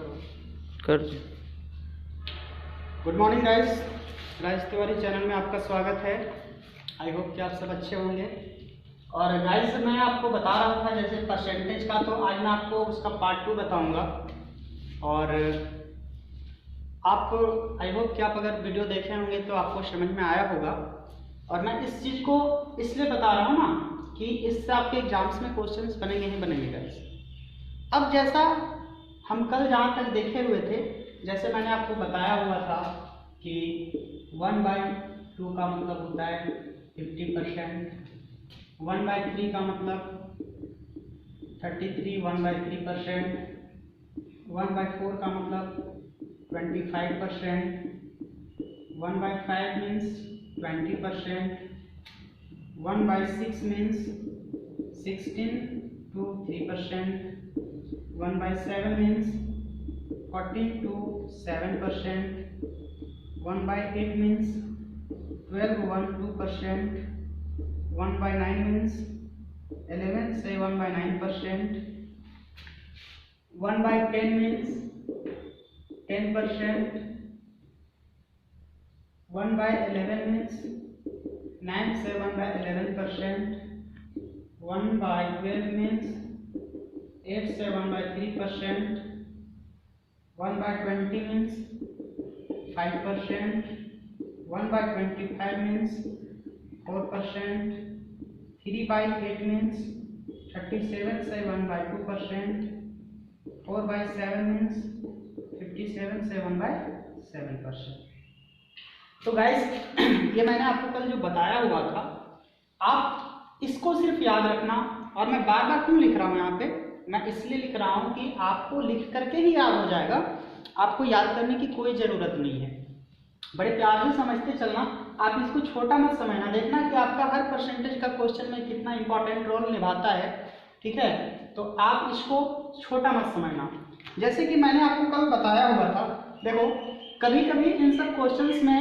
कर good morning guys, Raj Tiwari channel में आपका स्वागत है। आई होप कि आप सब अच्छे होंगे। और गाइस मैं आपको बता रहा था जैसे परसेंटेज का, तो आज मैं आपको उसका पार्ट 2 बताऊंगा। और आप आई होप कि आप अगर वीडियो देखे होंगे तो आपको समझ में आया होगा। और मैं इस चीज़ को इसलिए बता रहा हूँ ना कि इससे आपके एग्जाम्स में क्वेश्चंस बनेंगे ही बनेंगे गाइस। अब जैसा हम कल जहाँ तक देखे हुए थे, जैसे मैंने आपको बताया हुआ था कि 1/2 का मतलब होता है 50%, 1/3 का मतलब 33, 1/3%, 1/4 का मतलब 25%, 1/5 means 20%, 1/6 means 16 to 3%, 1/7 means 14 to 7%, 1/8 means 12 1-2%, 1/9 means 11 say 1/9%, 1/10 means 10%, 1/11 means 9 say 1/11%, 1/12 means 8 say 1/3%, 1/20 means 5%, 1/25 means 4%, 3/8 means 37 say 1/2%, 4/7 means 57 say 1/7%। तो गाइस ये मैंने आपको कल जो बताया हुआ था, आप इसको सिर्फ याद रखना। और मैं बार बार क्यों लिख रहा हूँ यहाँ पे, मैं इसलिए लिख रहा हूँ कि आपको लिख करके ही याद हो जाएगा, आपको याद करने की कोई ज़रूरत नहीं है। बड़े प्यार से समझते चलना, आप इसको छोटा मत समझना। देखना कि आपका हर परसेंटेज का क्वेश्चन में कितना इंपॉर्टेंट रोल निभाता है, ठीक है। तो आप इसको छोटा मत समझना। जैसे कि मैंने आपको कल बताया हुआ था, देखो कभी कभी इन सब क्वेश्चंस में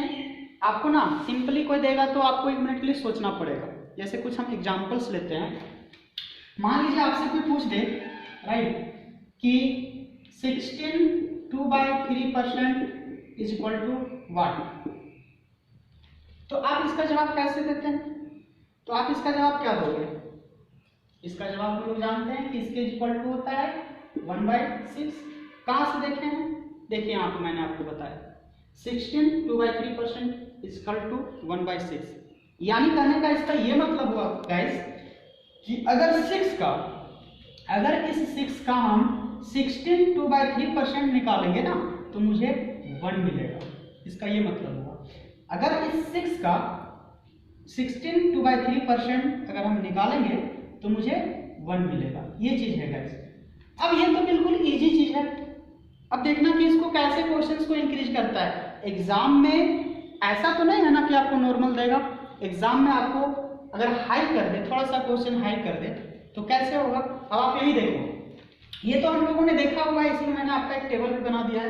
आपको ना सिंपली कोई देगा तो आपको 1 मिनट के लिए सोचना पड़ेगा। जैसे कुछ हम एग्जाम्पल्स लेते हैं। मान लीजिए आपसे कोई पूछ दे राइट कि 16 2/3% इज इक्वल टू व्हाट, तो आप इसका जवाब कैसे देते हैं? तो आप इसका जवाब क्या दोगे? इसका जवाब हम लोग जानते हैं कि इसके इक्वल टू होता है 1/6। कहाँ से देखे हैं? देखिए यहाँ पे मैंने आपको बताया 16 2/3% इज इक्वल टू 1/6। यानी कहने का इसका ये मतलब हुआ गाइस कि अगर इस 6 का हम 16 2/3% निकालेंगे ना तो मुझे 1 मिलेगा। इसका ये मतलब हुआ अगर इस 6 का 16 2/3% अगर हम निकालेंगे तो मुझे 1 मिलेगा। ये चीज है गाइस। अब ये तो बिल्कुल इजी चीज है। अब देखना कि इसको कैसे क्वेश्चंस को इंक्रीज करता है। एग्जाम में ऐसा तो नहीं है ना कि आपको नॉर्मल देगा। एग्जाम में आपको अगर हाई कर दे, थोड़ा सा क्वेश्चन हाई कर दे तो कैसे होगा? अब आप यही देखो, ये तो हम लोगों ने देखा हुआ है, इसलिए मैंने आपका एक टेबल भी बना दिया है।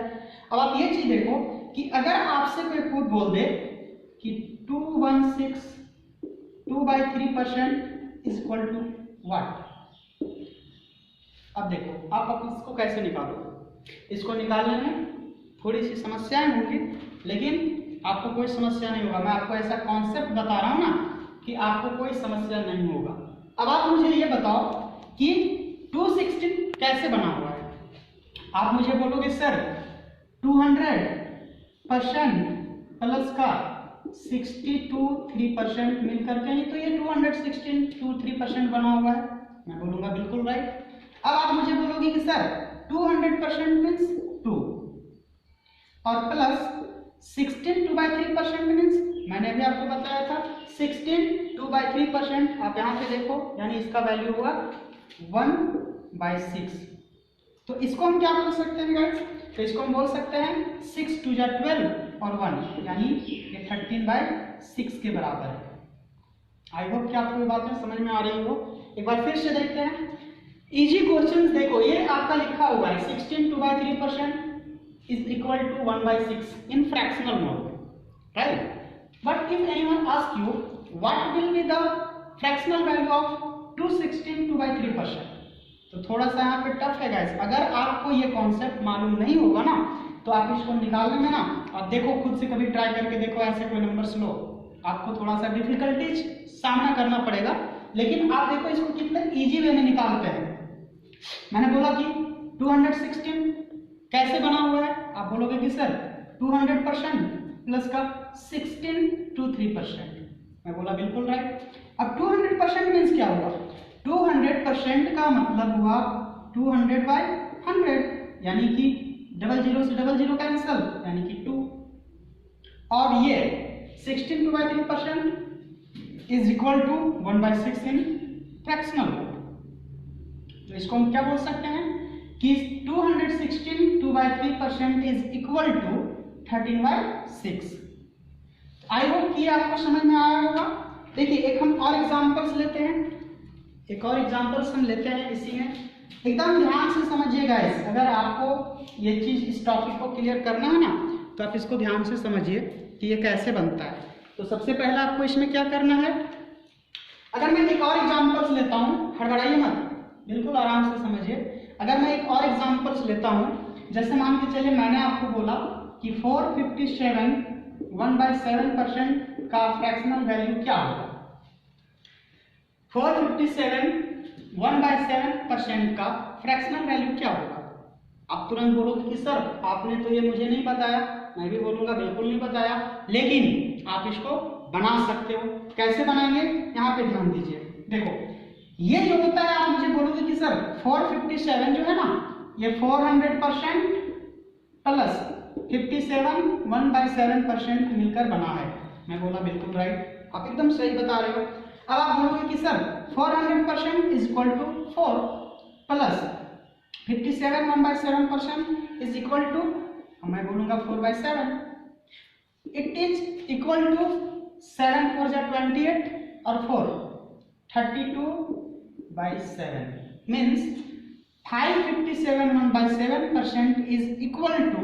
अब आप ये चीज देखो कि अगर आपसे कोई खुद बोल दे कि 216 2/3% इज इक्वल टू व्हाट, अब देखो आप इसको कैसे निकालोगे। इसको निकालने में थोड़ी सी समस्याएं होंगी, लेकिन आपको कोई समस्या नहीं होगा। मैं आपको ऐसा कॉन्सेप्ट बता रहा हूं ना कि आपको कोई समस्या नहीं होगा। अब आप मुझे ये बताओ कि 216 कैसे बना हुआ है? आप मुझे बोलोगे सर 200% प्लस का 63% मिल करके ही तो ये 216 बना हुआ है। मैं बोलूंगा बिल्कुल राइट। अब आप मुझे बोलोगे कि सर 200% मीन्स 2 और प्लस 16 2/3% मीन्स, मैंने अभी आपको बताया था 16 2/3%। आप यहाँ पे देखो, यानी इसका वैल्यू हुआ 1/6। तो इसको हम क्या बोल सकते हैं गाइस? तो इसको हम बोल सकते हैं 6 2 12 और 1, यानी ये 13/6 के बराबर है। आई होप कि आपको ये बातें समझ में आ रही हो। एक बार फिर से देखते हैं इजी क्वेश्चंस। देखो ये आपका लिखा हुआ है 16 2/3% is equal to 1/6 in fractional mode, right? But if anyone asks you what will be the fractional value of 216 2/3%, तो थोड़ा सा यहाँ पे टफ है गाइस। अगर आपको ये कॉन्सेप्ट मालूम नहीं होगा ना तो आप इसको निकालने में ना, आप देखो खुद से कभी ट्राई करके देखो, ऐसे कोई नंबर्स लो, आपको थोड़ा सा डिफिकल्टीज सामना करना पड़ेगा, लेकिन आप देखो इसको कितने इजी वे में निकालते हैं। मैंने बोला कि 216 कैसे बना हुआ है, आप बोलोगे कि सर 200% प्लस का 16 to 3%। मैं बोला बिल्कुल राइट। अब 200% मीन्स क्या हुआ, 200% का मतलब हुआ 200/100, यानी कि 00 से 00 कैंसल, यानी कि 2। और ये 16/3% is equal to 1/6 in fractional. तो इसको हम क्या बोल सकते हैं कि 216 2/3% is equal to 13/6। I hope कि आपको समझ में आया होगा। देखिए एक हम और एग्जांपल्स लेते हैं, एक और एग्जांपल्स हम लेते हैं इसी में, एकदम ध्यान से समझिएगा। अगर आपको ये चीज इस टॉपिक को क्लियर करना है ना तो आप इसको ध्यान से समझिए कि ये कैसे बनता है। तो सबसे पहला आपको इसमें क्या करना है, अगर मैं एक और एग्जांपल्स लेता हूँ, हड़बड़ाइए मत, बिल्कुल आराम से समझिए। अगर मैं एक और एग्जांपल्स लेता हूँ, जैसे मान के चलिए मैंने आपको बोला कि 457 1/7% का फ्रैक्शनल वैल्यू क्या होगा। 457 1/7% का फ्रैक्शनल वैल्यू क्या होगा। आप तुरंत बोलोगे कि सर आपने तो ये मुझे नहीं बताया, मैं भी बोलूंगा बिल्कुल नहीं बताया, लेकिन आप इसको बना सकते हो। कैसे बनाएंगे, यहाँ पे ध्यान दीजिए। देखो ये जो होता है, आप मुझे बोलोगे कि सर 457 जो है ना, ये 400% प्लस 57 1/7% मिलकर बना है। मैं बोला बिल्कुल राइट, आप एकदम सही बता रहे हो। अब आप बोलोगे कि sir 400% is equal to 4 plus 57 1/7% is equal to, मैं बोलूंगा 4/7। इट इज इक्वल टू 7 4 जा 28 और 4 32/7 means 557 1/7% is equal to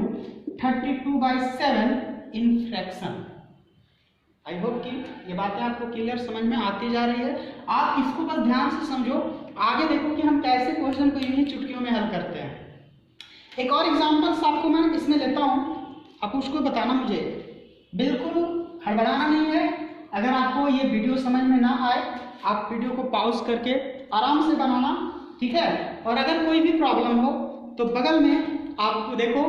32/7 in fraction. I hope कि ये बातें आपको क्लियर समझ में आती जा रही है। आप इसको बस ध्यान से समझो, आगे देखो कि हम कैसे क्वेश्चन को यूं ही चुटकियों में हल करते हैं। एक और एग्जांपल्स आपको मैं इसमें लेता हूं, आप उसको बताना मुझे, बिल्कुल हड़बड़ाना नहीं है। अगर आपको ये वीडियो समझ में ना आए, आप वीडियो को पॉज करके आराम से बनाना, ठीक है। और अगर कोई भी प्रॉब्लम हो तो बगल में आपको देखो,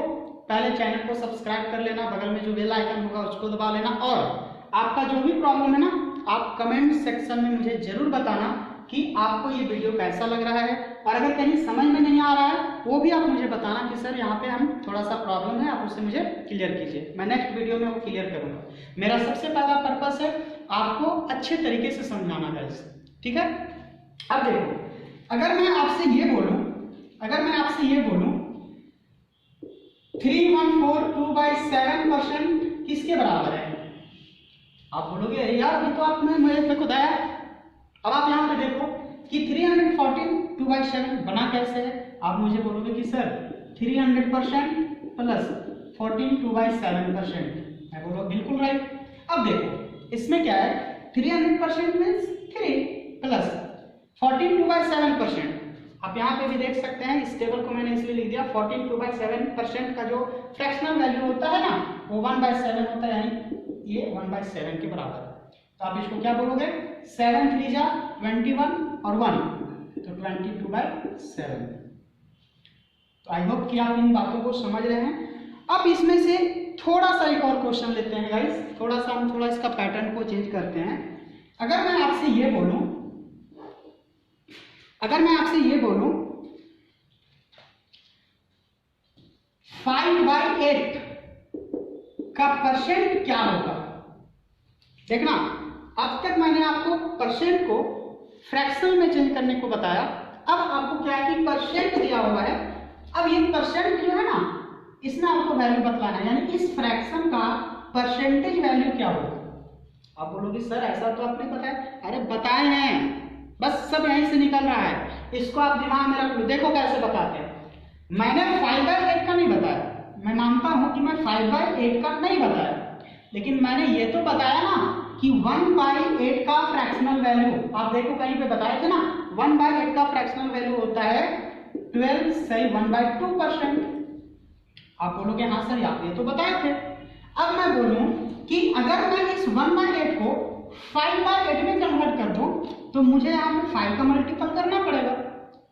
पहले चैनल को सब्सक्राइब कर लेना, बगल में जो बेल आइकन होगा उसको दबा लेना, और आपका जो भी प्रॉब्लम है ना, आप कमेंट सेक्शन में मुझे जरूर बताना कि आपको ये वीडियो कैसा लग रहा है। और अगर कहीं समझ में नहीं आ रहा है वो भी आप मुझे बताना कि सर यहाँ पे हम थोड़ा सा प्रॉब्लम है, आप उसे मुझे क्लियर कीजिए। मैं नेक्स्ट वीडियो में वो क्लियर करूँगा। मेरा सबसे पहला पर्पस है आपको अच्छे तरीके से समझाना गाइस, ठीक है। अब देखो, अगर मैं आपसे ये बोलूं 314 2/7% किसके बराबर है, आप बोलोगे यार ये तो आपने मेरे को बताया। अब आप यहाँ पे देखो कि 314 2/7 बना कैसे है, आप मुझे बोलोगे कि सर 300% प्लस 14 2/7%। मैं बोलो बिल्कुल राइट। अब देखो इसमें क्या है, 300% मीन्स 3 प्लस 14 2/7%। आप यहाँ पे भी देख सकते हैं, इस टेबल को मैंने इसलिए लिख दिया, 14 2/7% का जो फ्रैक्शनल वैल्यू होता है ना वो 1/7 होता है, यानी ये 1/7 के बराबर है। तो आप इसको क्या बोलोगे, 7 3 जा 21 और 1 तो 22/7। तो आई होप कि आप इन बातों को समझ रहे हैं। अब इसमें से थोड़ा सा एक और क्वेश्चन लेते हैं गाइस, हम थोड़ा इसका पैटर्न को चेंज करते हैं। अगर मैं आपसे ये बोलूं 5/8 का परसेंट क्या होगा। देखना, अब तक मैंने आपको परसेंट को फ्रैक्शन में चेंज करने को बताया, अब आपको क्या है कि परसेंट दिया हुआ है। अब ये परसेंट जो है ना, इसमें आपको वैल्यू बतलाना है, यानी इस फ्रैक्शन का परसेंटेज वैल्यू क्या होगा। आप बोलोगे सर ऐसा तो आपने बताया, अरे बताए हैं, बस सब यहीं से निकल रहा है, इसको आप दिमाग में रख लो। देखो कैसे बताते हैं, मैंने 5/8 का नहीं बताया, मैं मानता हूं कि मैं 5/8 का नहीं बताया, लेकिन मैंने ये तो बताया ना कि 1/8 का फ्रैक्शनल वैल्यू, आप देखो कहीं पे बताए थे ना 1/8 का फ्रैक्शनल वैल्यू होता है 12 सही 1/2%। आप बोलोगे हाँ सर आप ये तो बताए थे। अब मैं बोलूं कि अगर मैं इस 1/8 को 5/8 में कन्वर्ट कर दूं तो मुझे यहाँ पे 5 का मल्टीपल करना पड़ेगा।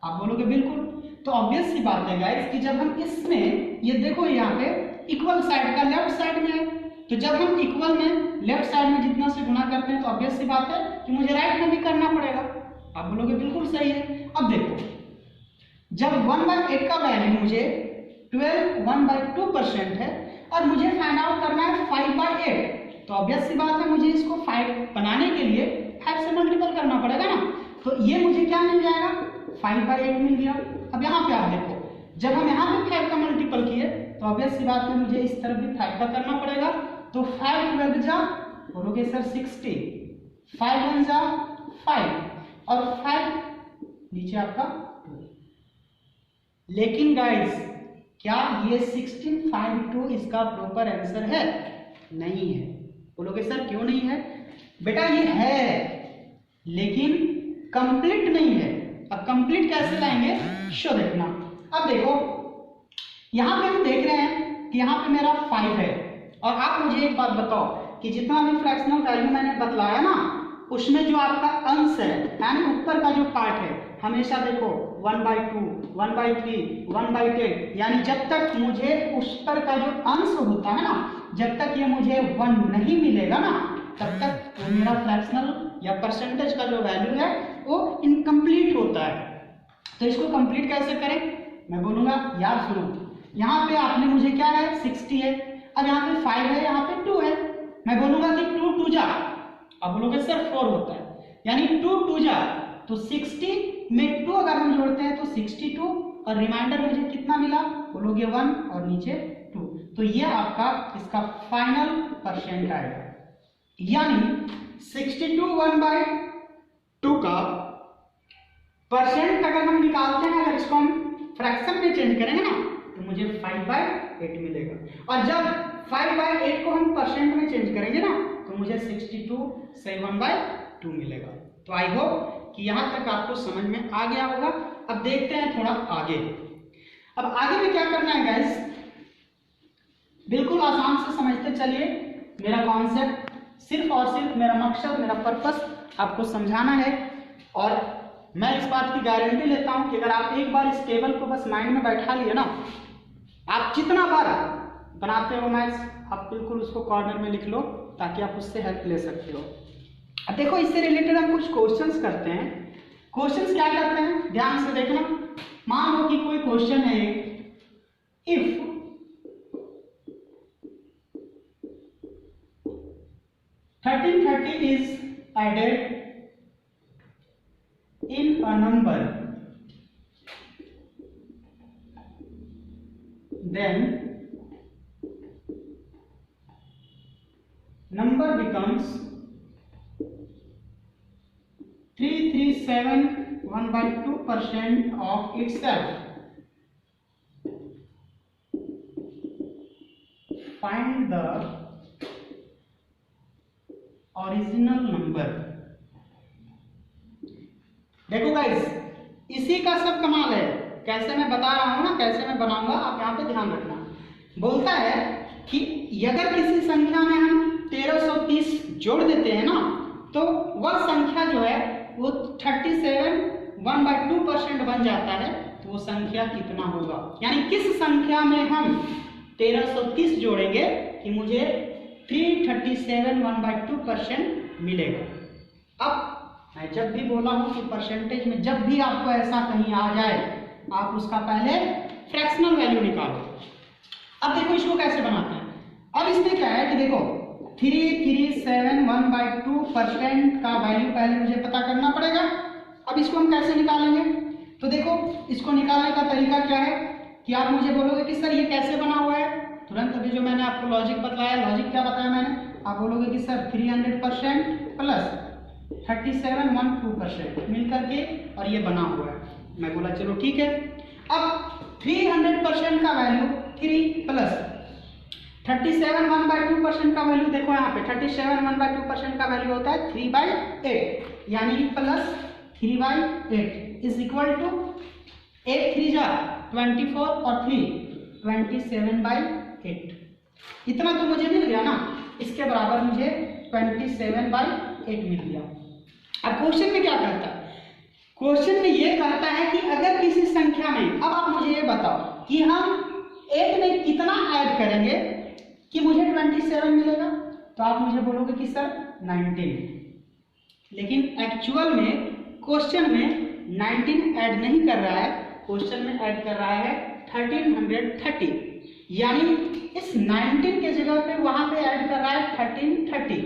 आप बोलोगे बिल्कुल। तो ऑब्वियस सी बात है गाइस कि जब हम इसमें ये देखो यहाँ पे इक्वल साइड का लेफ्ट साइड में है, तो जब हम इक्वल में लेफ्ट साइड में जितना से गुना करते हैं तो ऑब्वियस सी बात है कि मुझे राइट में भी करना पड़ेगा। आप बोलोगे बिल्कुल सही है। अब देखो जब 1/8 का वैल्यू मुझे 12 1/2% है और मुझे फाइंड आउट करना है 5/8, तो ऑब्वियस सी बात है मुझे इसको 5 बनाने के लिए 5 से मल्टीपल करना पड़ेगा ना। तो ये मुझे क्या मिल जाएगा 5/8 मिल गया। अब यहाँ पे आप देखो जब हम यहाँ पे 5 का मल्टीपल किए तो ऑब्वियस सी बात है मुझे इस तरफ भी 5 का करना पड़ेगा। तो 5 12 जा बोलोगे सर 60, 5 1 जा 5 और 5 नीचे आपका 2। लेकिन गाइस क्या ये 1652 इसका प्रॉपर आंसर है? नहीं है। बोलोगे सर क्यों नहीं है? बेटा ये है लेकिन कंप्लीट नहीं है। अब कंप्लीट कैसे लाएंगे शो देखना। अब देखो यहां पे हम देख रहे हैं कि यहां पे मेरा 5 है और आप मुझे एक बात बताओ कि जितना भी फ्रैक्शनल वैल्यू मैंने बतलाया ना उसमें जो आपका अंश है यानी ऊपर का जो पार्ट है हमेशा देखो 1/2 1/3 1/8 यानी जब तक मुझे उस पर का जो अंश होता है ना जब तक ये मुझे 1 नहीं मिलेगा ना तब तक वो मेरा फ्रैक्शनल या परसेंटेज का जो वैल्यू है वो इनकम्प्लीट होता है। तो इसको कंप्लीट कैसे करें? मैं बोलूंगा यार सुनो यहाँ पे आपने मुझे क्या है 60 है, अब यहाँ पे 5 है यहाँ पे 2 है। मैं बोलूंगा कि 2 2 जा, अब बोलोगे सर 4 होता है यानी 2 2 जा तो 60 में 2 अगर हम जोड़ते हैं तो 62 और रिमाइंडर मुझे कितना मिला बोलोगे 1 और नीचे 2। तो ये आपका इसका फाइनल परसेंट आएगा यानी 62 1/2 का परसेंट अगर हम निकालते हैं अगर इसको हम फ्रैक्शन में चेंज करेंगे ना तो मुझे 5/8 मिलेगा और जब 5/8 को हम परसेंट में चेंज करेंगे ना तो मुझे 62 से 1/2 मिलेगा। तो आई होप कि यहां तक आपको समझ में आ गया होगा। अब देखते हैं थोड़ा आगे। अब आगे में क्या करना है गाइस बिल्कुल आसान से समझते चलिए। मेरा कॉन्सेप्ट सिर्फ और सिर्फ मेरा मकसद मेरा पर्पस आपको समझाना है और मैं इस बात की गारंटी लेता हूं कि अगर आप एक बार इस टेबल को बस माइंड में बैठा लिए ना आप जितना बार बनाते हो मैथ्स आप बिल्कुल उसको कॉर्नर में लिख लो ताकि आप उससे हेल्प ले सकते हो। अब देखो इससे रिलेटेड हम कुछ क्वेश्चंस करते हैं। क्वेश्चंस क्या करते हैं ध्यान से देखना। मान लो कि कोई क्वेश्चन है if 1330 is added in a number then number becomes 337 1/2% of itself. Find the original number. देखो गाइस इसी का सब कमाल है। कैसे मैं बता रहा हूं ना कैसे मैं बनाऊंगा आप यहाँ पे ध्यान रखना। बोलता है कि अगर किसी संख्या में हम 1330 जोड़ देते हैं ना तो वह संख्या जो है वो 37 1/2% बन जाता है। तो वो संख्या कितना होगा यानी किस संख्या में हम 1330 जोड़ेंगे कि मुझे 337 1/2% मिलेगा। अब मैं जब भी बोला हूं कि परसेंटेज में जब भी आपको ऐसा कहीं आ जाए आप उसका पहले फ्रैक्शनल वैल्यू निकालो। अब देखो इसको कैसे बनाते हैं। अब इसमें क्या है कि देखो 337 1/2% का वैल्यू पहले मुझे पता करना पड़ेगा। अब इसको हम कैसे निकालेंगे तो देखो इसको निकालने का तरीका क्या है कि आप मुझे बोलोगे कि सर ये कैसे बना हुआ है। तुरंत अभी जो मैंने आपको लॉजिक बताया लॉजिक क्या बताया मैंने आप बोलोगे कि सर 300% प्लस 37 1/2% मिल करके और ये बना हुआ है। मैं बोला चलो ठीक है। अब 300% का वैल्यू 3 प्लस 37 1/2% का वैल्यू देखो यहाँ पे 37 1/2% का वैल्यू होता है 3/8 यानी प्लस 3/8 इज इक्वल टू 8 3 जा 24 और 3 27/8, इतना तो मुझे मिल गया ना, इसके बराबर मुझे 27/8 मिल गया। अब क्वेश्चन में क्या करता है, क्वेश्चन में ये कहता है कि अगर किसी संख्या में, अब आप मुझे ये बताओ कि हम 8 में कितना ऐड करेंगे कि मुझे 27 मिलेगा, तो आप मुझे बोलोगे कि सर 19, लेकिन एक्चुअल में क्वेश्चन में 19 ऐड नहीं कर रहा है, क्वेश्चन में ऐड कर रहा है 1330, यानी इस 19 के जगह पे वहां पे ऐड कर रहा है 1330।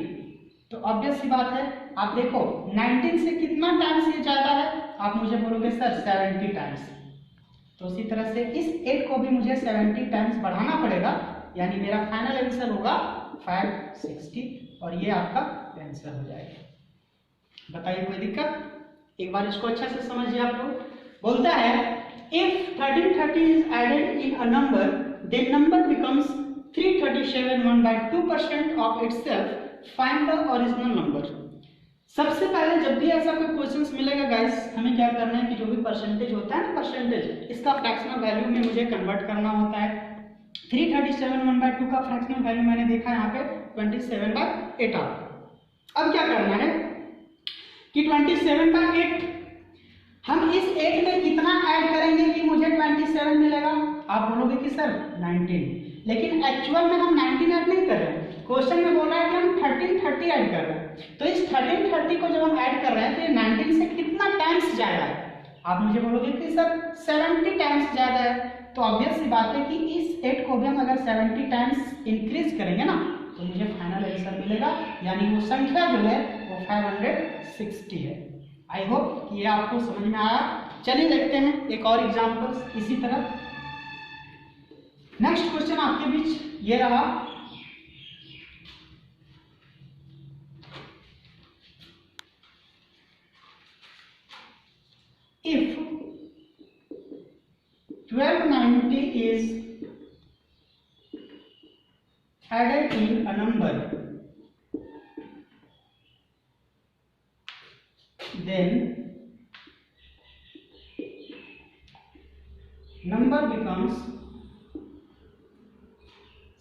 तो ऑब्वियस सी बात है, आप देखो 19 से कितना टाइम्स ये ज्यादा है, आप मुझे बोलोगे सर 70 टाइम्स। तो उसी तरह से इस 8 को भी मुझे 70 टाइम्स बढ़ाना पड़ेगा, यानी मेरा फाइनल आंसर होगा 560 और ये आपका आंसर हो जाएगा। बताइए कोई दिक्कत? एक बार इसको अच्छा से समझिए आप लोग। बोलता है if 1330 is added in a number then number becomes 337 1/2% of itself, find the original number. सबसे पहले जब भी ऐसा कोई क्वेश्चंस मिलेगा गाइस, हमें क्या करना है कि जो भी परसेंटेज होता है ना, परसेंटेज, इसका फ्रैक्शनल वैल्यू में मुझे कन्वर्ट करना होता है। 337 1/2 का फ्रैक्शनल वैल्यू मैंने देखा यहाँ पे 27/8 आ। अब क्या करना है कि 27/8 हम इस 8 में कितना ऐड करेंगे कि मुझे 27 मिलेगा, आप बोलोगे कि सर 19, लेकिन एक्चुअल में हम 19 ऐड नहीं कर रहे हैं, क्वेश्चन में बोल रहा है कि हम 1330 ऐड कर रहे हैं। तो इस 1330 को जब हम ऐड कर रहे हैं तो ये 19 से कितना टाइम्स ज्यादा है, आप मुझे बोलोगे कि सर 70 टाइम्स ज्यादा है। तो ऑब्वियस सी बात है कि इस 8 को भी हम अगर 70 टाइम्स इंक्रीज करेंगे ना, तो मुझे फाइनल आंसर मिलेगा, यानी वो संख्या जो है वो 560 है। आई होप ये आपको समझ में आया। चलिए देखते हैं एक और एग्जांपल्स इसी तरह। नेक्स्ट क्वेश्चन आपके बीच ये रहा, if 1290 is added in a number, then number becomes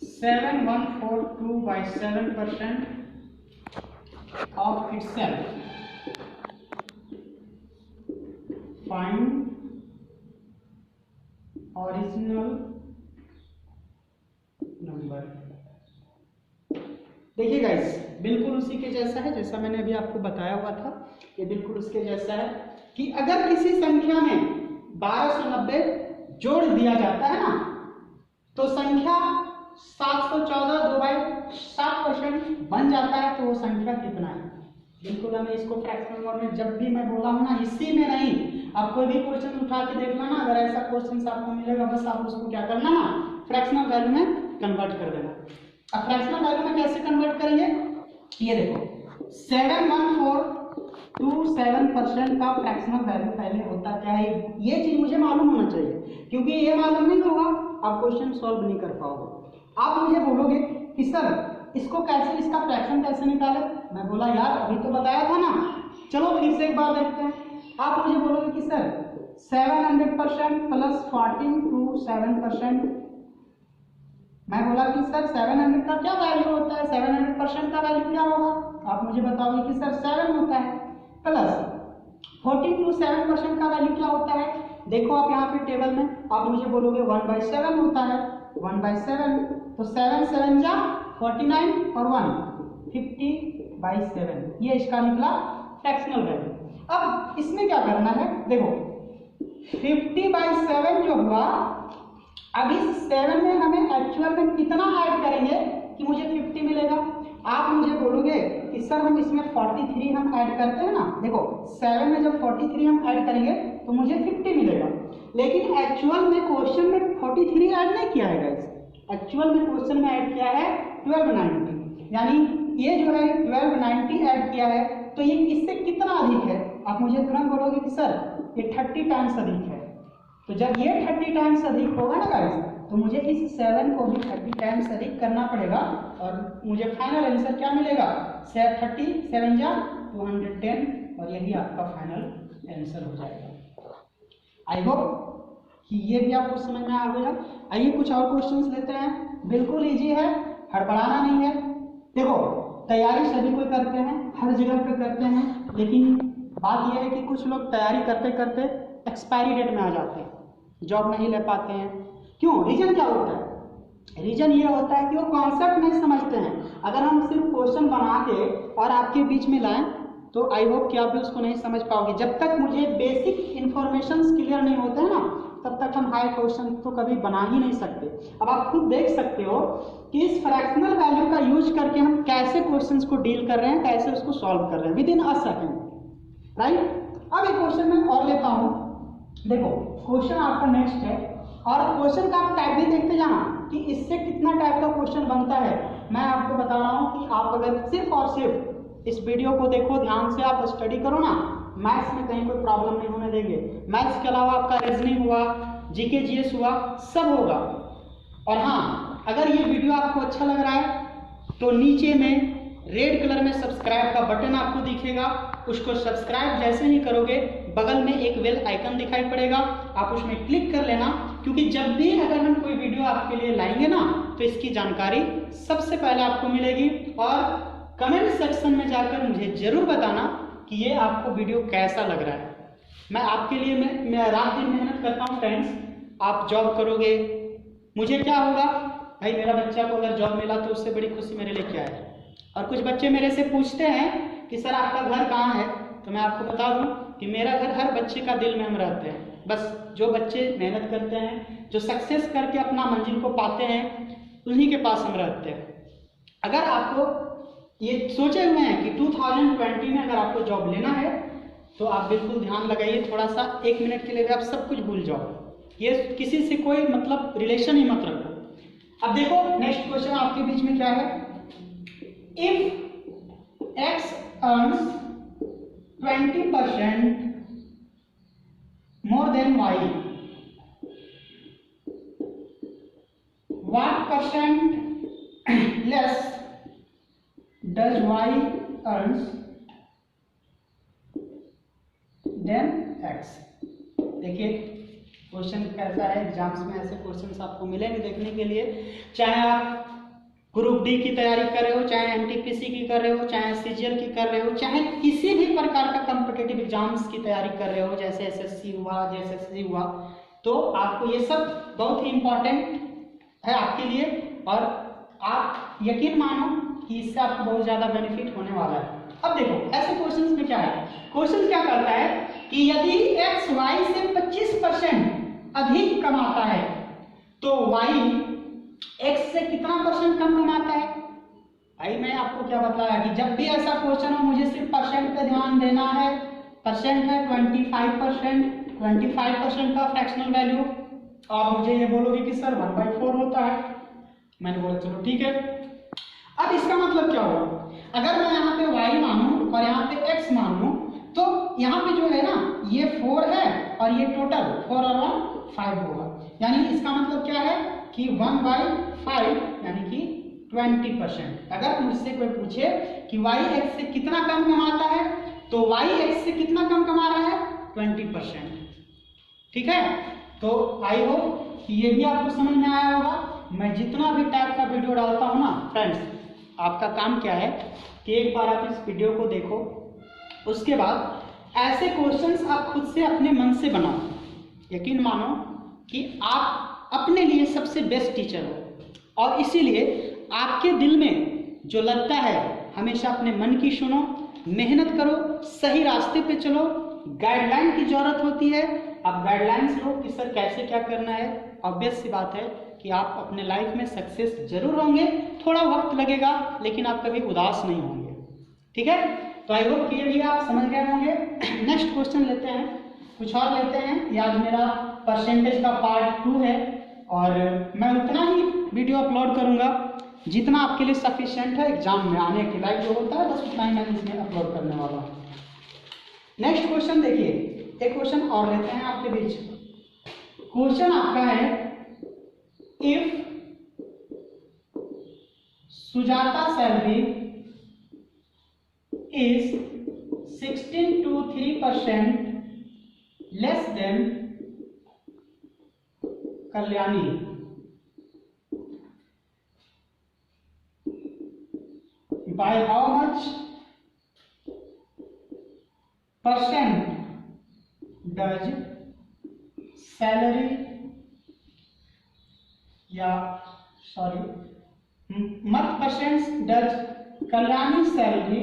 7142/7% of itself, find original number. देखिए गाइस, बिल्कुल उसी के जैसा है जैसा मैंने अभी आपको बताया हुआ था, ये बिल्कुल उसके जैसा है कि अगर किसी संख्या में 1290 जोड़ दिया जाता है ना, तो संख्या 714 2/7% बन जाता है, तो वो संख्या कितना है। बिल्कुल हमें इसको फ्रैक्शनल फॉर्म में, जब भी मैं बोला हूं ना, इसी में नहीं, आप कोई भी क्वेश्चन उठा के देखना ना, अगर ऐसा क्वेश्चन आपको मिलेगा, बस आप उसको क्या करना ना, फ्रैक्शनल वैल्यू में कन्वर्ट कर देना। अब फ्रैक्शनल वैल्यू में कैसे कन्वर्ट करेंगे, ये देखो 71427% का फ्रैक्शनल वैल्यू पहले होता क्या है, ये चीज मुझे मालूम होना चाहिए, क्योंकि ये मालूम नहीं होगा आप क्वेश्चन सॉल्व नहीं कर पाओगे। आप मुझे बोलोगे कि सर इसको कैसे, इसका फ्रैक्शन कैसे निकाले, मैं बोला यार अभी तो बताया था ना, चलो फिर से एक बार देखते हैं। आप मुझे बोलोगे कि सर 700% प्लस 1427%, मैं बोला कि सर 700 का क्या वैल्यू होता है, 700% का वैल्यू क्या होगा, आप मुझे बताओगे कि सर 7 होता है, प्लस 1427% का वैल्यू क्या होता है, देखो आप यहाँ पे टेबल में, आप मुझे बोलोगे 1/7 होता है, 1/7, तो 7 7 जा 49 और 1 50/7, ये इसका निकला फ्रैक्शनल वैल्यू। अब इसमें क्या करना है, देखो 50/7 जो हुआ, अब इस 7 में हमें एक्चुअल में कितना ऐड करेंगे कि मुझे 50 मिलेगा। आप मुझे बोलोगे कि सर हम इसमें 43 हम ऐड करते हैं ना, देखो 7 में जब 43 हम ऐड करेंगे तो मुझे 50 मिलेगा, लेकिन एक्चुअल में क्वेश्चन में 43 ऐड नहीं किया है गाइस, एक्चुअल में क्वेश्चन में ऐड किया है 1290, यानी ये जो है 1290 ऐड किया है, तो ये इससे कितना अधिक है, आप मुझे तुरंत बोलोगे कि सर ये 30 टाइम्स अधिक है। तो जब ये 30 टाइम्स अधिक होगा ना गाइस, तो मुझे इस 7 को भी 30 टाइम्स अधिक करना पड़ेगा, और मुझे फाइनल आंसर क्या मिलेगा, 30 7 जा 210, और यही आपका फाइनल आंसर हो जाएगा। आई होप कि ये भी आपको समझ में आ गया। आइए कुछ और क्वेश्चंस लेते हैं, बिल्कुल इजी है, हड़बड़ाना नहीं है। देखो तैयारी सभी कोई करते हैं, हर जगह पे करते हैं, लेकिन बात यह है कि कुछ लोग तैयारी करते करते एक्सपायरी डेट में आ जाते हैं, जॉब नहीं ले पाते हैं। क्यों? रीजन क्या होता है? रीजन ये होता है कि वो कॉन्सेप्ट नहीं समझते हैं। अगर हम सिर्फ क्वेश्चन बना के और आपके बीच में लाएं तो आई होप कि आप भी उसको नहीं समझ पाओगे। जब तक मुझे बेसिक इंफॉर्मेशन क्लियर नहीं होते हैं ना, तब तक हम हाई क्वेश्चन तो कभी बना ही नहीं सकते। अब आप खुद देख सकते हो कि इस फ्रैक्शनल वैल्यू का यूज करके हम कैसे क्वेश्चंस को डील कर रहे हैं, कैसे उसको सॉल्व कर रहे हैं with in a second, right. अब एक क्वेश्चन मैं और लेता हूं। देखो क्वेश्चन आपका नेक्स्ट है, और क्वेश्चन का आप टाइप भी देखते जाना कि इससे कितना टाइप का क्वेश्चन बनता है। मैं आपको बता रहा हूं कि आप अगर सिर्फ और सिर्फ इस वीडियो को देखो, ध्यान से आप स्टडी करो ना, मैथ्स में कहीं कोई प्रॉब्लम नहीं होने देंगे। मैथ्स के अलावा आपका रीजनिंग हुआ, जीके जीएस हुआ, सब होगा। और हाँ, अगर ये वीडियो आपको अच्छा लग रहा है तो नीचे में रेड कलर में सब्सक्राइब का बटन आपको दिखेगा, उसको सब्सक्राइब जैसे ही करोगे बगल में एक बेल आइकन दिखाई पड़ेगा, आप उसमें क्लिक कर लेना, क्योंकि जब भी अगर हम कोई वीडियो आपके लिए लाएंगे ना तो इसकी जानकारी सबसे पहले आपको मिलेगी। और कमेंट सेक्शन में जाकर मुझे जरूर बताना कि ये आपको वीडियो कैसा लग रहा है। मैं आपके लिए मैं रात दिन मेहनत करता हूँ फ्रेंड्स। आप जॉब करोगे, मुझे क्या होगा भाई, मेरा बच्चा को अगर जॉब मिला तो उससे बड़ी खुशी मेरे लिए क्या है। और कुछ बच्चे मेरे से पूछते हैं कि सर आपका घर कहाँ है, तो मैं आपको बता दूं कि मेरा घर हर बच्चे का दिल में हम रहते हैं। बस जो बच्चे मेहनत करते हैं, जो सक्सेस करके अपना मंजिल को पाते हैं, उन्हीं के पास हम रहते हैं। अगर आपको ये सोचे हुए हैं कि 2020 में अगर आपको जॉब लेना है तो आप बिल्कुल ध्यान लगाइए, थोड़ा सा 1 मिनट के लिए भी आप सब कुछ भूल जाओ, ये किसी से कोई मतलब रिलेशन ही मत रखो। अब देखो नेक्स्ट क्वेश्चन आपके बीच में क्या है, if x earns 20% more than y, what percent less does y earns than x? देखिए क्वेश्चन कैसा है, एग्जाम्स में ऐसे क्वेश्चंस आपको मिलेंगे देखने के लिए, चाहे आप ग्रुप डी की तैयारी कर रहे हो, चाहे एनटीपीसी की कर रहे हो, चाहे सीजीएल की कर रहे हो, चाहे किसी भी प्रकार का कॉम्पिटिटिव एग्जाम्स की तैयारी कर रहे हो, जैसे एसएससी हुआ, जैसे एसएससी हुआ, तो आपको ये सब बहुत ही इंपॉर्टेंट है आपके लिए। और आप यकीन मानो कि इससे आपको बहुत ज्यादा बेनिफिट होने वाला है। अब देखो ऐसे क्वेश्चंस में क्या है, क्वेश्चन क्या करता है कि यदि एक्स वाई से 25% अधिक कमाता है तो वाई एक्स से कितना परसेंट कम कमाता है। भाई मैं आपको क्या बताया कि जब भी ऐसा क्वेश्चन हो मुझे सिर्फ परसेंट पे ध्यान देना है। परसेंट है 25%, 25% का फ्रैक्शनल वैल्यू। आप मुझे ये बोलोगे कि सर 1/4 होता है, मैंने बोला चलो ठीक है। अब इसका मतलब क्या हुआ, अगर मैं यहाँ पे y मानूं और यहाँ पे x मानूं तो यहाँ पे जो है ना ये 4 है और ये टोटल 4 और 1 5 होगा। यानी इसका मतलब क्या है कि 1/5 यानी कि 20%। अगर मुझसे कोई पूछे कि y x से कितना कम कमाता है तो y x से कितना कम कमा रहा है 20%। ठीक है, तो आई होप कि ये भी आपको समझ में आया होगा। मैं जितना भी टाइप का वीडियो डालता हूँ ना फ्रेंड्स, आपका काम क्या है कि एक बार आप इस वीडियो को देखो, उसके बाद ऐसे क्वेश्चंस आप खुद से अपने मन से बनाओ। यकीन मानो कि आप अपने लिए सबसे बेस्ट टीचर हो, और इसीलिए आपके दिल में जो लगता है हमेशा अपने मन की सुनो, मेहनत करो, सही रास्ते पे चलो। गाइडलाइन की जरूरत होती है, आप गाइडलाइंस लो कि सर कैसे क्या करना है। ऑब्वियस सी बात है कि आप अपने लाइफ में सक्सेस जरूर होंगे, थोड़ा वक्त लगेगा लेकिन आप कभी उदास नहीं होंगे। ठीक है, तो आई होप कि ये भी आप समझ गए होंगे। नेक्स्ट क्वेश्चन लेते हैं, कुछ और लेते हैं। ये आज मेरा परसेंटेज का पार्ट 2 है और मैं उतना ही वीडियो अपलोड करूंगा जितना आपके लिए सफिशिएंट है एग्जाम में आने के लायक जो होता है, बस उतना ही मैं इसमें अपलोड करने वाला हूँ। नेक्स्ट क्वेश्चन देखिए, एक क्वेश्चन और लेते हैं आपके बीच। क्वेश्चन आपका है, if Sujata salary is 16 to 3% less than Kalyani by how much percent does salary या sorry much percent does Kalyani salary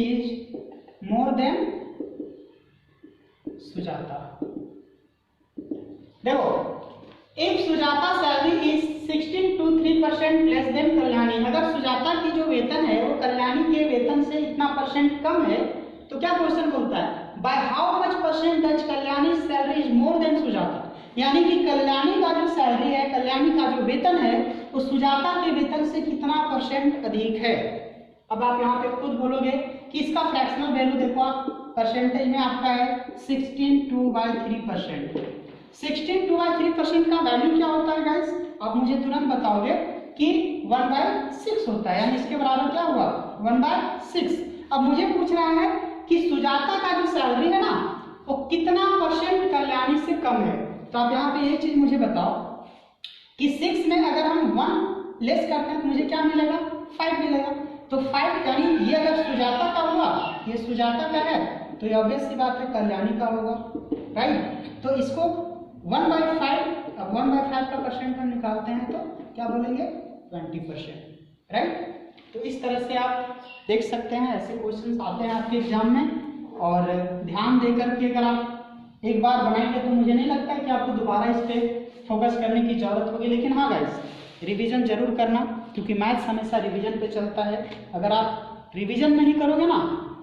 is more than Sujata. देखो, if Sujata salary is 16 to 3% less than Kalyani, अगर सुजाता की जो वेतन है वो कल्याणी के वेतन से इतना परसेंट कम है, तो क्या क्वेश्चन बोलता है, bye how much percent does Kalyani salary is more than Sujata, यानी कि कल्याणी का जो सैलरी है, कल्याणी का जो वेतन है वो सुजाता के वेतन से कितना परसेंट अधिक है। अब आप यहाँ पे खुद बोलोगे कि इसका फ्रैक्शनल वैल्यू देखो, आप परसेंटेज में आपका है 16/3%। 16/3% का वैल्यू क्या होता है गाइस, आप मुझे तुरंत बताओगे कि 1/6 होता है, यानी इसके बराबर क्या हुआ 1/6। अब मुझे पूछ रहा है कि सुजाता का जो सैलरी है ना वो कितना परसेंट कल्याणी से कम है। तो आप यहाँ पे ये चीज मुझे बताओ कि 6 में अगर हम 1 लेस करते हैं तो मुझे क्या मिलेगा 5 मिलेगा। तो 5 यानी ये अगर सुजाता का हुआ, ये सुजाता का है, तो ये ऑब्वियस सी बात है कल्याणी का होगा, राइट। तो इसको 1/5, अब 1/5 का परसेंट हम निकालते हैं तो क्या बोलेंगे 20%, राइट। तो इस तरह से आप देख सकते हैं, ऐसे क्वेश्चंस आते हैं आपके एग्जाम में, और ध्यान देकर के अगर आप एक बार बनाएंगे तो मुझे नहीं लगता है कि आपको दोबारा इस पे फोकस करने की जरूरत होगी। लेकिन हाँ गाइस, रिवीजन जरूर करना, क्योंकि मैथ्स हमेशा रिवीजन पे चलता है। अगर आप रिवीजन नहीं करोगे ना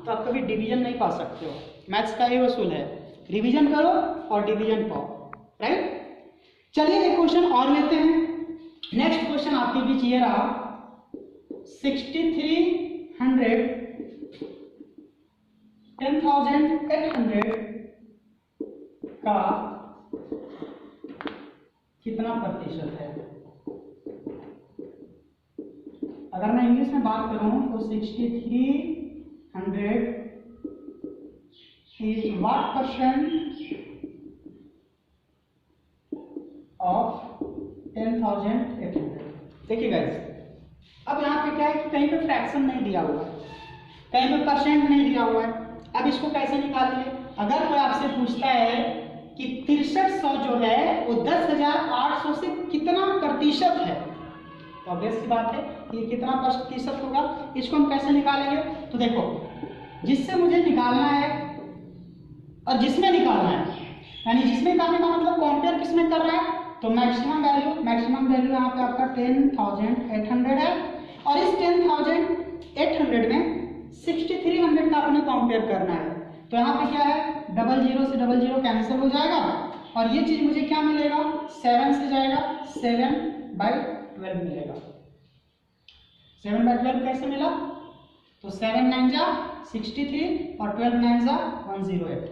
तो आप कभी डिवीजन नहीं पा सकते हो। मैथ्स का ये उसूल है, रिवीजन करो और डिवीजन पाओ, राइट। चलिए एक क्वेश्चन और लेते हैं। नेक्स्ट क्वेश्चन आपके बीच ये रहा, 6300 10,800 का कितना प्रतिशत है। अगर मैं इंग्लिश में बात करूं तो 6300 इज व्हाट परसेंट ऑफ 10,800। देखिए गाइस, अब यहाँ पे क्या है कि कहीं पे फ्रैक्शन नहीं दिया हुआ है, कहीं पे परसेंट नहीं दिया हुआ है। अब इसको कैसे निकालेंगे, अगर कोई आपसे पूछता है कि 6300 जो है वो 10,800 से कितना प्रतिशत है, तो ऑब्वियस सी बात है ये कितना प्रतिशत होगा, इसको हम कैसे निकालेंगे। तो देखो, जिससे मुझे निकालना है और जिसमें निकालना है, यानी जिसमें निकालने का मतलब कंपेयर किसमें कर रहा है, तो मैक्सिमम वैल्यू यहाँ पे आपका 10,800 है, और इस 10,800 में 6300 का अपने कंपेयर करना है। तो यहाँ पे क्या है, 00 से 00 कैंसिल हो जाएगा, और ये चीज मुझे क्या मिलेगा 7 से जाएगा, 7/12 मिलेगा। 7/12 कैसे मिला, तो 7 9 जा 63 और 12 9 जा 108।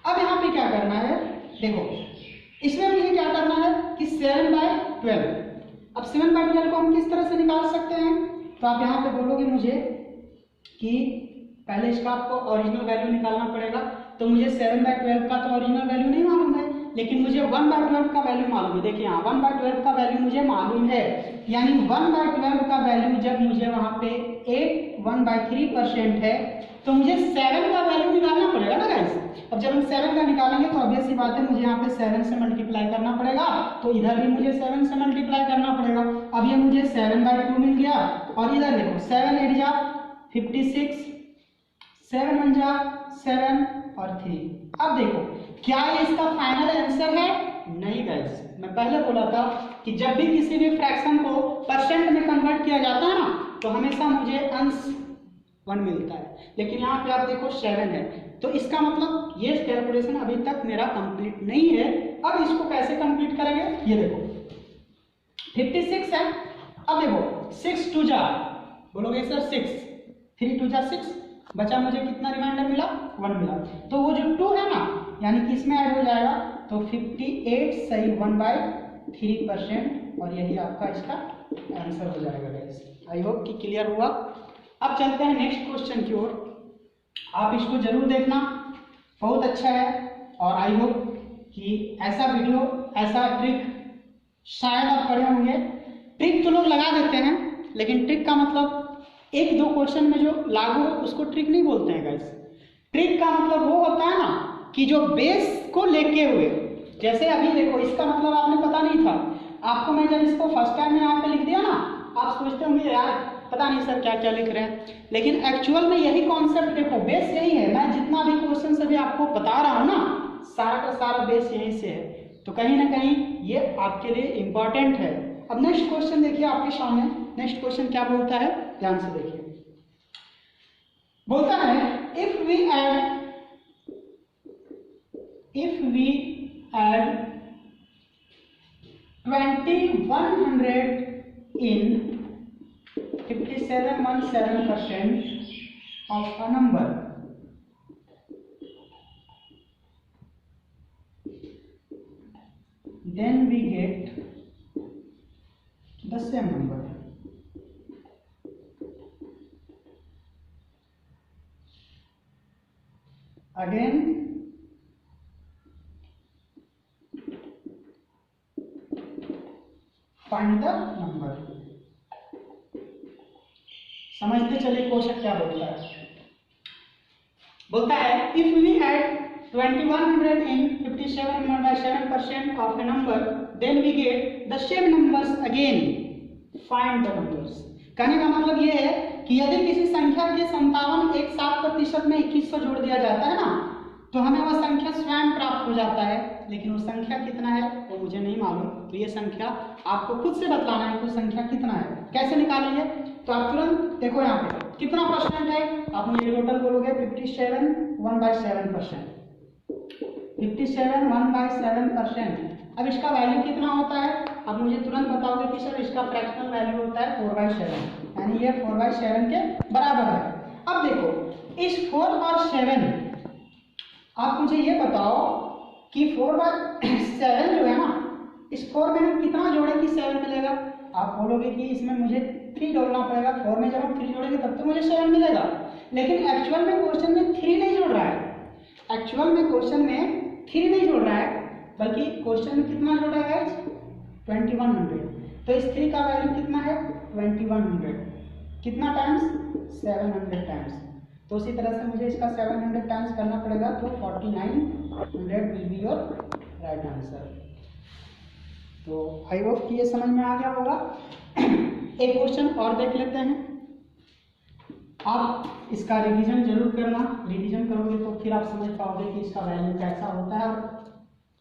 अब यहाँ पे क्या करना है, देखो इसमें मुझे क्या करना है कि 7/12। अब 7/12 को हम किस तरह से निकाल सकते हैं, तो आप यहाँ पे बोलोगे मुझे कि पहले इसका आपको ओरिजिनल वैल्यू निकालना पड़ेगा। तो मुझे 7/12 का तो ओरिजिनल वैल्यू नहीं मालूम है, लेकिन मुझे 1/12 का वैल्यू मालूम है। देखिए यहाँ 1/12 का वैल्यू मुझे मालूम है, यानी 1/12 का वैल्यू जब मुझे वहाँ पे 1/3% है, तो मुझे 7 का वैल्यू निकालना पड़ेगा ना गाइस। अब जब हम 7 का निकालेंगे तो ऑब्वियस सी बात है मुझे यहाँ पे 7 से मल्टीप्लाई करना पड़ेगा, तो इधर भी मुझे 7 से मल्टीप्लाई करना पड़ेगा। अब ये मुझे 7/2 मिल गया, और इधर देखो 7 8 जा 56, 7 1 जा 7 और 3। अब देखो क्या ये इसका फाइनल आंसर है, नहीं गाइस। मैं पहले बोला था कि जब भी किसी भी फ्रैक्शन को परसेंट में कन्वर्ट किया जाता है ना, तो हमेशा मुझे अंश 1 मिलता है, लेकिन यहाँ पे आप देखो 7 है, तो इसका मतलब ये कैलकुलेशन अभी तक मेरा कंप्लीट नहीं है। अब इसको कैसे कंप्लीट करेंगे, ये देखो 56 है। अब देखो 6 2 जा, बोलोगे सर 6, 3 2 जा 6, बचा मुझे कितना रिमाइंडर मिला 1 मिला, तो वो जो 2 है ना यानी कि इसमें ऐड हो जाएगा, तो 58 सही 1/3%, और यही आपका इसका आंसर हो जाएगा गाइस। आई होप कि क्लियर हुआ। अब चलते हैं नेक्स्ट क्वेश्चन की ओर, आप इसको जरूर देखना, बहुत अच्छा है। और आई होप कि ऐसा वीडियो, ऐसा ट्रिक शायद आप पढ़े होंगे। ट्रिक तो लोग लगा देते हैं, लेकिन ट्रिक का मतलब एक दो क्वेश्चन में जो लागू हो उसको ट्रिक नहीं बोलते हैं गाइस। ट्रिक का मतलब वो होता है ना कि जो बेस को लेके हुए, जैसे अभी देखो इसका मतलब आपने पता नहीं था, आपको मैं जब इसको फर्स्ट टाइम में यहाँ पे लिख दिया ना, आप सोचते होंगे यार पता नहीं सर क्या क्या लिख रहे हैं, लेकिन एक्चुअल में यही कॉन्सेप्ट देखो, बेस यही है। मैं जितना भी क्वेश्चन अभी आपको बता रहा हूँ ना, सारा का सारा बेस यहीं से है, तो कहीं ना कहीं ये आपके लिए इंपॉर्टेंट है। अब नेक्स्ट क्वेश्चन देखिए आपके सामने। नेक्स्ट क्वेश्चन क्या बोलता है, ध्यान से देखिए। बोलता है if we add 2100 in 57.17% of a number, then we get the same number. Again, find the number. समझते चलिए क्वेश्चन क्या बोलता है। बोलता है if we add 2100 in 57.7% of a number, then we get the same numbers again. Find the numbers. कहने का मतलब ये है कि यदि किसी संख्या के 57.17% में 2100 जोड़ दिया जाता है ना, तो हमें वह संख्या स्वयं प्राप्त हो जाता है, लेकिन वो संख्या कितना है वो मुझे नहीं मालूम। तो ये संख्या आपको खुद से बतलाना है कि संख्या कितना है। कैसे निकालेंगे, तो आप तुरंत देखो यहाँ पे कितना परसेंट है, आप मुझे टोटल बोलोगे 57.1/7%। 57.1/7%। अब इसका वैल्यू कितना होता है, आप मुझे तुरंत बताओगे कि सर इसका फ्रैक्शनल वैल्यू होता है 4/7, यानी ये 4/7 के बराबर है। अब देखो इस 4 और 7, आप मुझे ये बताओ कि 4/7 जो है ना, इस 4 में हम कितना जोड़े कि 7 मिलेगा। आप बोलोगे कि इसमें मुझे 3 जोड़ना पड़ेगा, 4 में जब हम 3 जोड़ेंगे तब तो मुझे 7 मिलेगा, लेकिन एक्चुअल में क्वेश्चन में 3 नहीं जोड़ रहा है। एक्चुअल में क्वेश्चन में 3 नहीं जोड़ रहा है, बल्कि क्वेश्चन में कितना जोड़ रहा है 2100। तो इस 3 का वैल्यू कितना है 2100, कितना टाइम्स 700 टाइम्स। तो उसी तरह से मुझे इसका 700 टाइम्स करना पड़ेगा, तो 4900 will be your right answer. तो आई होप कि ये समझ में आ गया होगा। एक क्वेश्चन और देख लेते हैं। आप इसका रिवीजन जरूर करना, रिवीजन करोगे तो फिर आप समझ पाओगे कि इसका वैल्यू कैसा होता है। और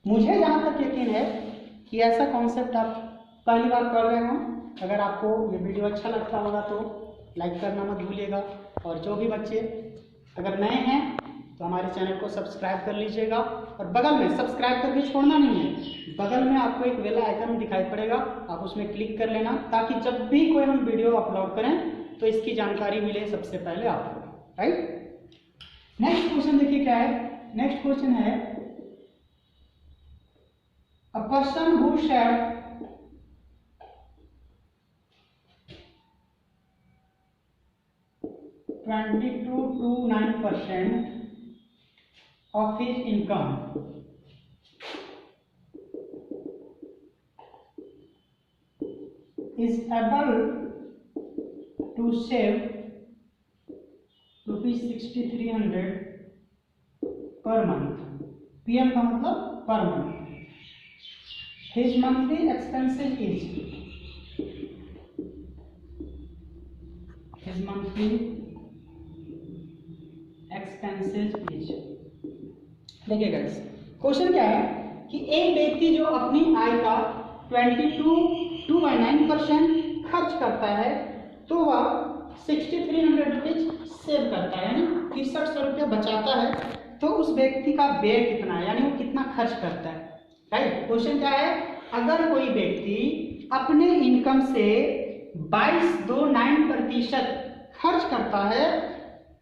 मुझे जहाँ तक यकीन है कि ऐसा कॉन्सेप्ट आप पहली बार पढ़ रहे हो। अगर आपको ये वीडियो अच्छा लगता होगा तो लाइक करना मत भूलिएगा, और जो भी बच्चे अगर नए हैं तो हमारे चैनल को सब्सक्राइब कर लीजिएगा। और बगल में सब्सक्राइब करके छोड़ना नहीं है, बगल में आपको एक बेल आइकन दिखाई पड़ेगा, आप उसमें क्लिक कर लेना, ताकि जब भी कोई हम वीडियो अपलोड करें तो इसकी जानकारी मिले सबसे पहले आपको, राइट। नेक्स्ट क्वेश्चन देखिए क्या है। नेक्स्ट क्वेश्चन है a person who share 22 to 9% of his income is able to save ₹6300 per month। PM का मतलब per month. His monthly expenses is देखिए गाइस, क्वेश्चन क्या है कि एक व्यक्ति जो अपनी आय का 22.9% खर्च करता है, तो वह 6300 रुपीज सेव करता है, यानी 6300 रुपया बचाता है। तो उस व्यक्ति का व्यय कितना है, यानी वो कितना खर्च करता है, राइट। क्वेश्चन क्या है, अगर कोई व्यक्ति अपने इनकम से 22.9% खर्च करता है,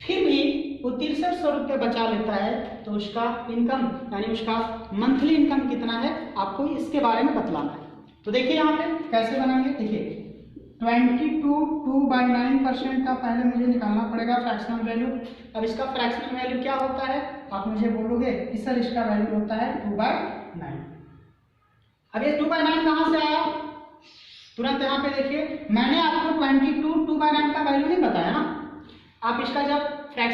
फिर भी वो 6300 रुपये बचा लेता है, तो उसका इनकम यानी उसका मंथली इनकम कितना है, आपको इसके बारे में बतलाना है। तो देखिए यहाँ पे कैसे बनाएंगे। देखिए 2/9% का पहले मुझे निकालना पड़ेगा फ्रैक्शनल वैल्यू। अब इसका फ्रैक्शनल वैल्यू क्या होता है आप मुझे बोलोगे कि सर इसका वैल्यू होता है 2/9। अब ये 2/9 कहाँ से आया, तुरंत यहाँ पे देखिए मैंने आपको 2/9 का वैल्यू नहीं बताया ना। आप इसका जब फ्रैक्शन